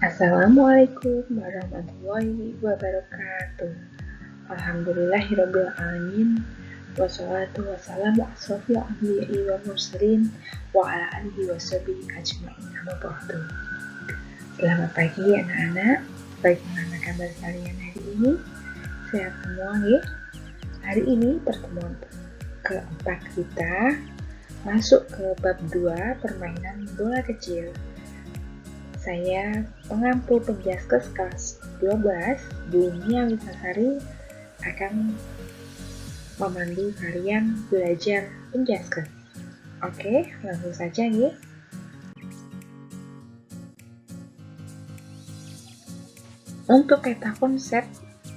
Assalamualaikum warahmatullahi wabarakatuh. Alhamdulillahirabbil alamin. Wassalatu wassalamu asrofil anbiya'i wal mursalin wa ala alihi washabihi ajmain. Amma ba'du. Selamat pagi anak-anak. Bagaimana kabar kalian hari ini? Sehat semua ya? Hari ini pertemuan keempat kita masuk ke bab 2 permainan bola kecil. Saya pengampu penjaskes kelas 12, Bu Nia Witasari, akan memandu kalian belajar penjaskes. Oke, langsung saja ya. Untuk peta konsep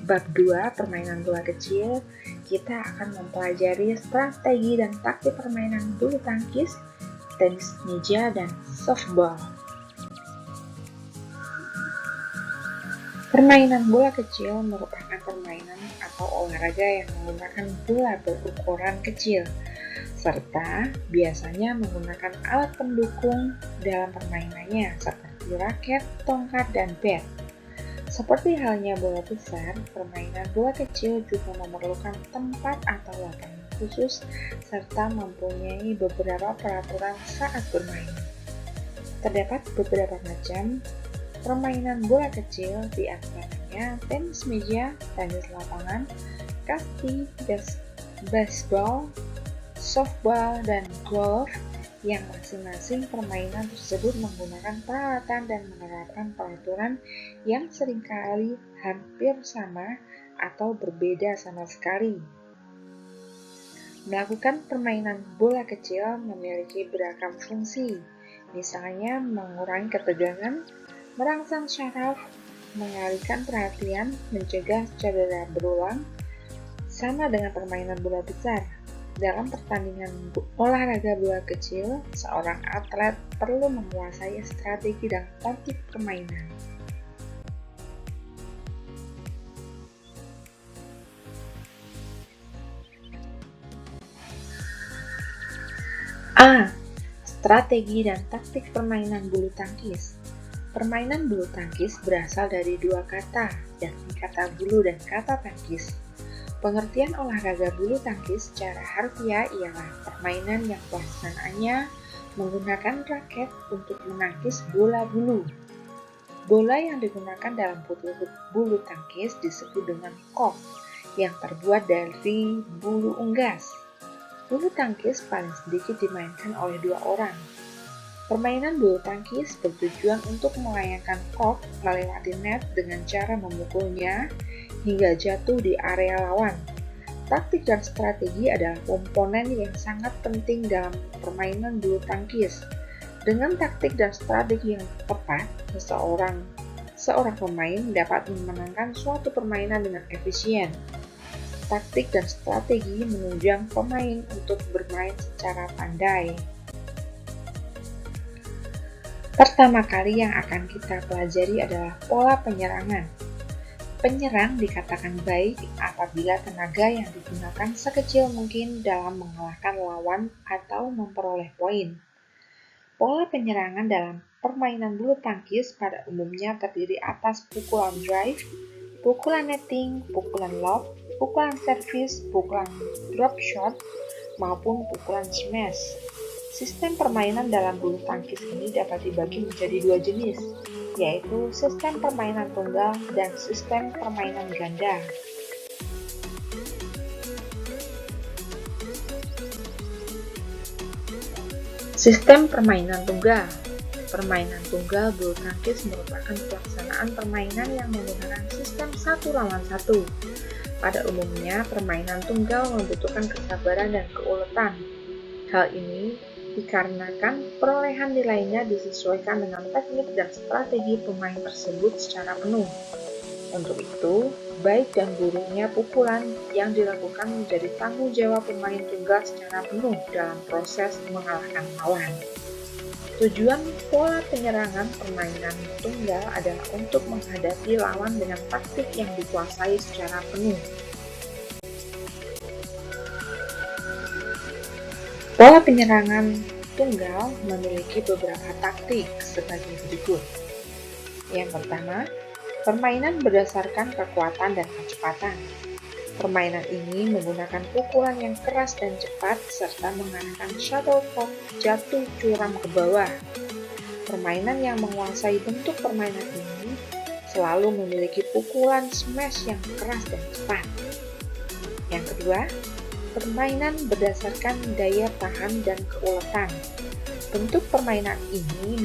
bab 2 permainan bola kecil, kita akan mempelajari strategi dan taktik permainan bulu tangkis, tenis meja, dan softball. Permainan bola kecil merupakan permainan atau olahraga yang menggunakan bola berukuran kecil, serta biasanya menggunakan alat pendukung dalam permainannya seperti raket, tongkat, dan bat. Seperti halnya bola besar, permainan bola kecil juga memerlukan tempat atau lapangan khusus serta mempunyai beberapa peraturan saat bermain. Terdapat beberapa macam permainan bola kecil, di antaranya tenis meja, tenis lapangan, kasti, baseball, softball, dan golf, yang masing-masing permainan tersebut menggunakan peralatan dan menerapkan peraturan yang seringkali hampir sama atau berbeda sama sekali. Melakukan permainan bola kecil memiliki beragam fungsi, misalnya mengurangi ketegangan, merangsang syaraf, mengalihkan perhatian, mencegah cedera berulang. Sama dengan permainan bola besar. Dalam pertandingan olahraga bola kecil, seorang atlet perlu menguasai strategi dan taktik permainan. A. Strategi dan taktik permainan bulu tangkis. Permainan bulu tangkis berasal dari dua kata, yakni kata bulu dan kata tangkis. Pengertian olahraga bulu tangkis secara harfiah ialah permainan yang pelaksanaannya menggunakan raket untuk menangkis bola bulu. Bola yang digunakan dalam bulu tangkis disebut dengan kok, yang terbuat dari bulu unggas. Bulu tangkis paling sedikit dimainkan oleh 2 orang. Permainan bulu tangkis bertujuan untuk melayangkan kok melewati net dengan cara memukulnya hingga jatuh di area lawan. Taktik dan strategi adalah komponen yang sangat penting dalam permainan bulu tangkis. Dengan taktik dan strategi yang tepat, seorang pemain dapat memenangkan suatu permainan dengan efisien. Taktik dan strategi menunjang pemain untuk bermain secara pandai. Pertama kali yang akan kita pelajari adalah pola penyerangan. Penyerang dikatakan baik apabila tenaga yang digunakan sekecil mungkin dalam mengalahkan lawan atau memperoleh poin. Pola penyerangan dalam permainan bulu tangkis pada umumnya terdiri atas pukulan drive, pukulan netting, pukulan lob, pukulan servis, pukulan drop shot, maupun pukulan smash. Sistem permainan dalam bulu tangkis ini dapat dibagi menjadi 2 jenis, yaitu sistem permainan tunggal dan sistem permainan ganda. Sistem permainan tunggal. Permainan tunggal bulu tangkis merupakan pelaksanaan permainan yang menggunakan sistem 1 lawan 1. Pada umumnya, permainan tunggal membutuhkan kesabaran dan keuletan. Hal ini dikarenakan perolehan nilainya disesuaikan dengan teknik dan strategi pemain tersebut secara penuh. Untuk itu, baik dan buruknya pukulan yang dilakukan menjadi tanggung jawab pemain tunggal secara penuh dalam proses mengalahkan lawan. Tujuan pola penyerangan permainan tunggal adalah untuk menghadapi lawan dengan taktik yang dikuasai secara penuh. Pola penyerangan tunggal memiliki beberapa taktik sebagai berikut. Yang pertama, permainan berdasarkan kekuatan dan kecepatan. Permainan ini menggunakan pukulan yang keras dan cepat serta mengarahkan shuttlecock jatuh curam ke bawah. Permainan yang menguasai bentuk permainan ini selalu memiliki pukulan smash yang keras dan cepat. Yang kedua, permainan berdasarkan daya tahan dan keuletan. Bentuk permainan ini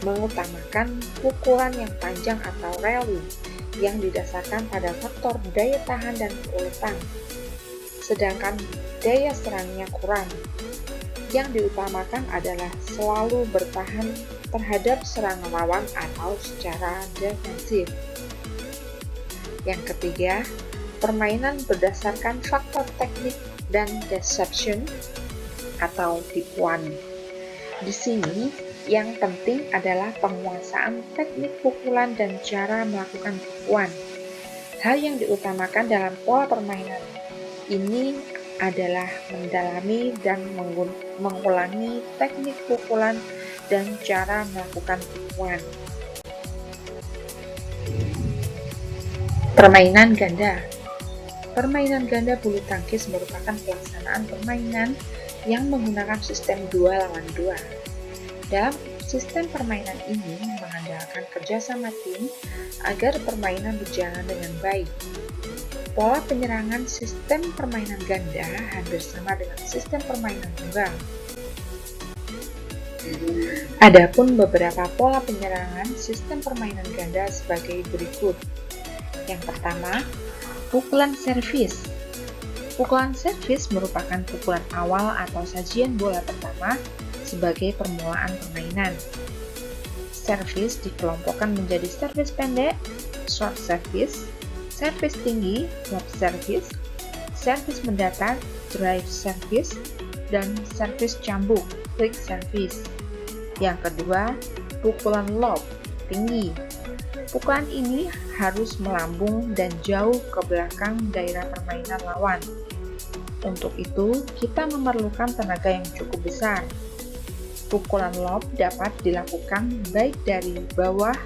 mengutamakan pukulan yang panjang atau rally yang didasarkan pada faktor daya tahan dan keuletan, sedangkan daya serangnya kurang. Yang diutamakan adalah selalu bertahan terhadap serangan lawan atau secara defensif. Yang ketiga, permainan berdasarkan faktor teknik dan deception atau tipuan. Di sini, yang penting adalah penguasaan teknik pukulan dan cara melakukan tipuan. Hal yang diutamakan dalam pola permainan ini adalah mendalami dan mengulangi teknik pukulan dan cara melakukan tipuan. Permainan ganda. Permainan ganda bulu tangkis merupakan pelaksanaan permainan yang menggunakan sistem 2 lawan 2. Dalam sistem permainan ini mengandalkan kerjasama tim agar permainan berjalan dengan baik. Pola penyerangan sistem permainan ganda hampir sama dengan sistem permainan tunggal. Adapun beberapa pola penyerangan sistem permainan ganda sebagai berikut. Yang pertama, pukulan servis. Pukulan servis merupakan pukulan awal atau sajian bola pertama sebagai permulaan permainan. Servis dikelompokkan menjadi servis pendek, short service, servis tinggi, lob service, servis mendatar, drive service, dan servis cambuk, flick service. Yang kedua, pukulan lob, tinggi. Pukulan ini harus melambung dan jauh ke belakang daerah permainan lawan. Untuk itu, kita memerlukan tenaga yang cukup besar. Pukulan lob dapat dilakukan baik dari bawah,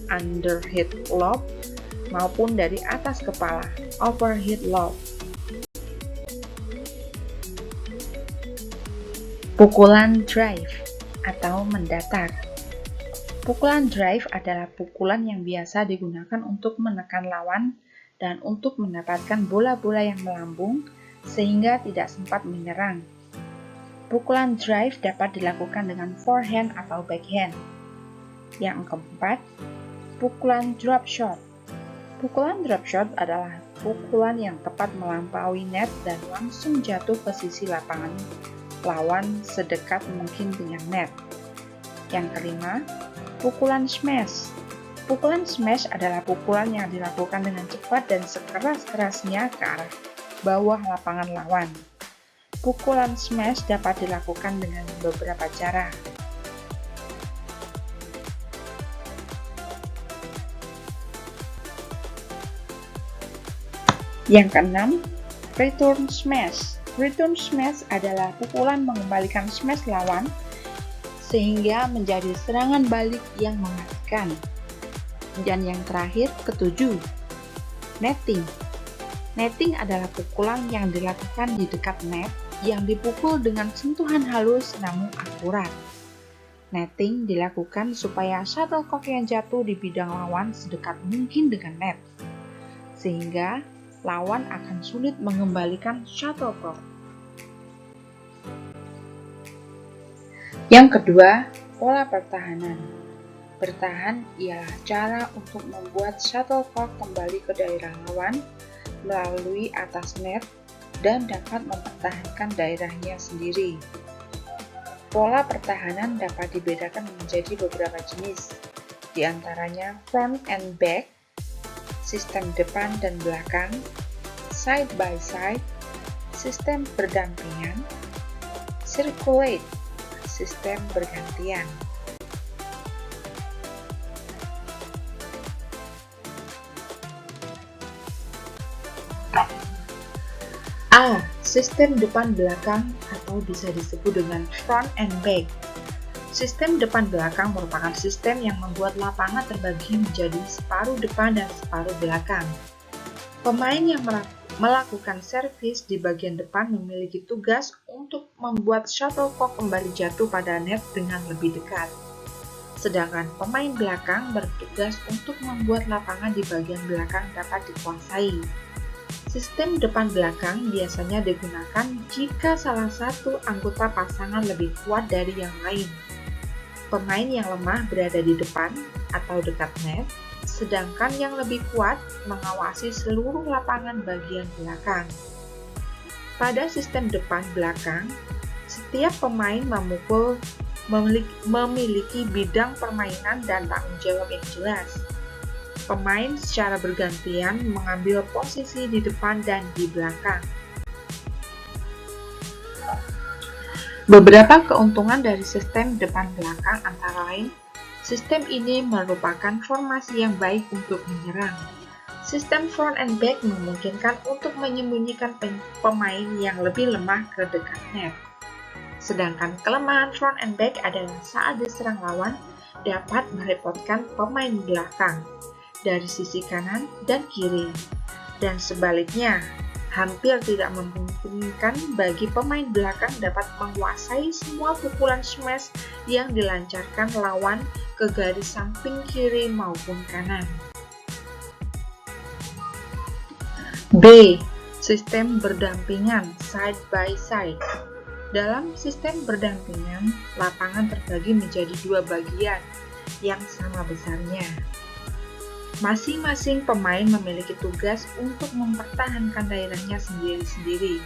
underhit lob, maupun dari atas kepala, overhead lob. Pukulan drive atau mendatar. Pukulan drive adalah pukulan yang biasa digunakan untuk menekan lawan dan untuk mendapatkan bola-bola yang melambung sehingga tidak sempat menyerang. Pukulan drive dapat dilakukan dengan forehand atau backhand. Yang keempat, pukulan drop shot. Pukulan drop shot adalah pukulan yang tepat melampaui net dan langsung jatuh ke sisi lapangan lawan sedekat mungkin dengan net. Yang kelima, pukulan smash. Pukulan smash adalah pukulan yang dilakukan dengan cepat dan sekeras-kerasnya ke arah bawah lapangan lawan. Pukulan smash dapat dilakukan dengan beberapa cara. Yang keenam, return smash. Return smash adalah pukulan mengembalikan smash lawan sehingga menjadi serangan balik yang mematikan. Dan yang terakhir, ketujuh, netting. Netting adalah pukulan yang dilakukan di dekat net yang dipukul dengan sentuhan halus namun akurat. Netting dilakukan supaya shuttlecock yang jatuh di bidang lawan sedekat mungkin dengan net, sehingga lawan akan sulit mengembalikan shuttlecock. Yang kedua, pola pertahanan. Bertahan ialah cara untuk membuat shuttlecock kembali ke daerah lawan melalui atas net dan dapat mempertahankan daerahnya sendiri. Pola pertahanan dapat dibedakan menjadi beberapa jenis, di antaranya front and back, sistem depan dan belakang, side by side, sistem berdampingan, circulate, sistem bergantian. A. Sistem depan belakang atau bisa disebut dengan front and back. Sistem depan belakang merupakan sistem yang membuat lapangan terbagi menjadi separuh depan dan separuh belakang. Pemain yang melakukan servis di bagian depan memiliki tugas untuk membuat shuttlecock kembali jatuh pada net dengan lebih dekat. Sedangkan pemain belakang bertugas untuk membuat lapangan di bagian belakang dapat dikuasai. Sistem depan belakang biasanya digunakan jika salah satu anggota pasangan lebih kuat dari yang lain. Pemain yang lemah berada di depan atau dekat net, sedangkan yang lebih kuat mengawasi seluruh lapangan bagian belakang. Pada sistem depan belakang, setiap pemain memiliki bidang permainan dan tanggung jawab yang jelas. Pemain secara bergantian mengambil posisi di depan dan di belakang. Beberapa keuntungan dari sistem depan belakang antara lain, sistem ini merupakan formasi yang baik untuk menyerang. Sistem front and back memungkinkan untuk menyembunyikan pemain yang lebih lemah ke dekat net. Sedangkan kelemahan front and back adalah saat diserang lawan dapat merepotkan pemain belakang dari sisi kanan dan kiri. Dan sebaliknya, hampir tidak memungkinkan bagi pemain belakang dapat menguasai semua pukulan smash yang dilancarkan lawan ke garis samping kiri maupun kanan. B. Sistem berdampingan side by side. Dalam sistem berdampingan, lapangan terbagi menjadi dua bagian yang sama besarnya. Masing-masing pemain memiliki tugas untuk mempertahankan daerahnya sendiri-sendiri.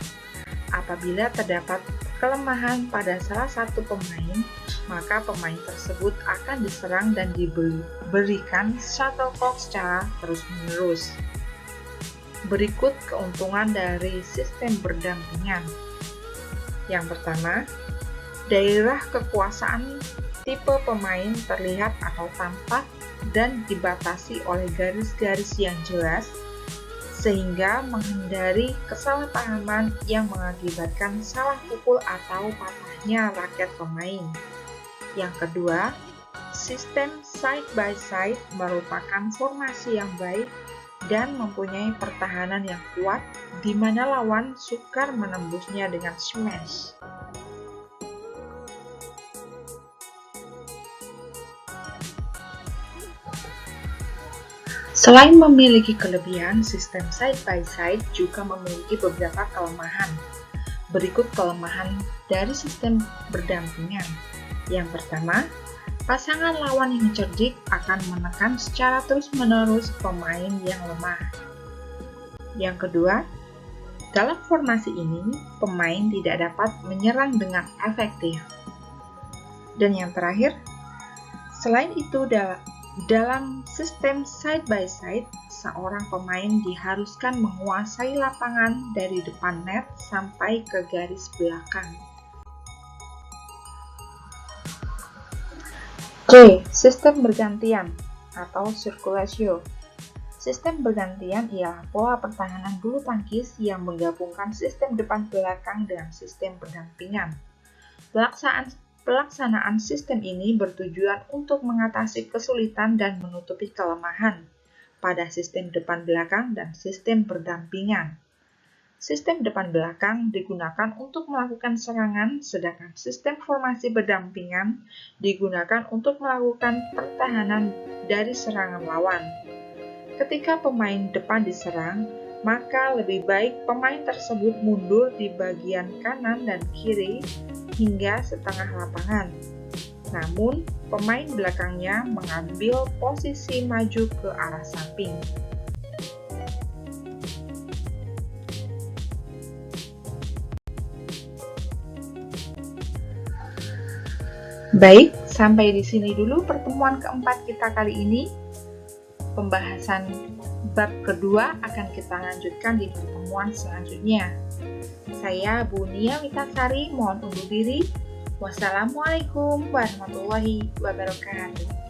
Apabila terdapat kelemahan pada salah satu pemain, maka pemain tersebut akan diserang dan diberikan shuttlecock secara terus-menerus. Berikut keuntungan dari sistem berdampingan. Yang pertama, daerah kekuasaan tipe pemain terlihat atau tampak dan dibatasi oleh garis-garis yang jelas, sehingga menghindari kesalahpahaman yang mengakibatkan salah pukul atau patahnya raket pemain. Yang kedua, sistem side by side merupakan formasi yang baik dan mempunyai pertahanan yang kuat, di mana lawan sukar menembusnya dengan smash. Selain memiliki kelebihan, sistem side by side juga memiliki beberapa kelemahan. Berikut kelemahan dari sistem berdampingan. Yang pertama, pasangan lawan yang cerdik akan menekan secara terus-menerus pemain yang lemah. Yang kedua, dalam formasi ini, pemain tidak dapat menyerang dengan efektif. Dan yang terakhir, selain itu dalam sistem side by side, seorang pemain diharuskan menguasai lapangan dari depan net sampai ke garis belakang. C. Sistem bergantian atau circulatio. Sistem bergantian ialah pola pertahanan bulu tangkis yang menggabungkan sistem depan belakang dengan sistem berdampingan. Pelaksanaan sistem ini bertujuan untuk mengatasi kesulitan dan menutupi kelemahan pada sistem depan belakang dan sistem berdampingan. Sistem depan belakang digunakan untuk melakukan serangan, sedangkan sistem formasi berdampingan digunakan untuk melakukan pertahanan dari serangan lawan. Ketika pemain depan diserang, maka lebih baik pemain tersebut mundur di bagian kanan dan kiri hingga setengah lapangan. Namun, pemain belakangnya mengambil posisi maju ke arah samping. Baik, sampai di sini dulu pertemuan keempat kita kali ini. Pembahasan bab kedua akan kita lanjutkan di pertemuan selanjutnya. Saya Bu Nia Witasari, mohon undur diri. Wassalamualaikum warahmatullahi wabarakatuh.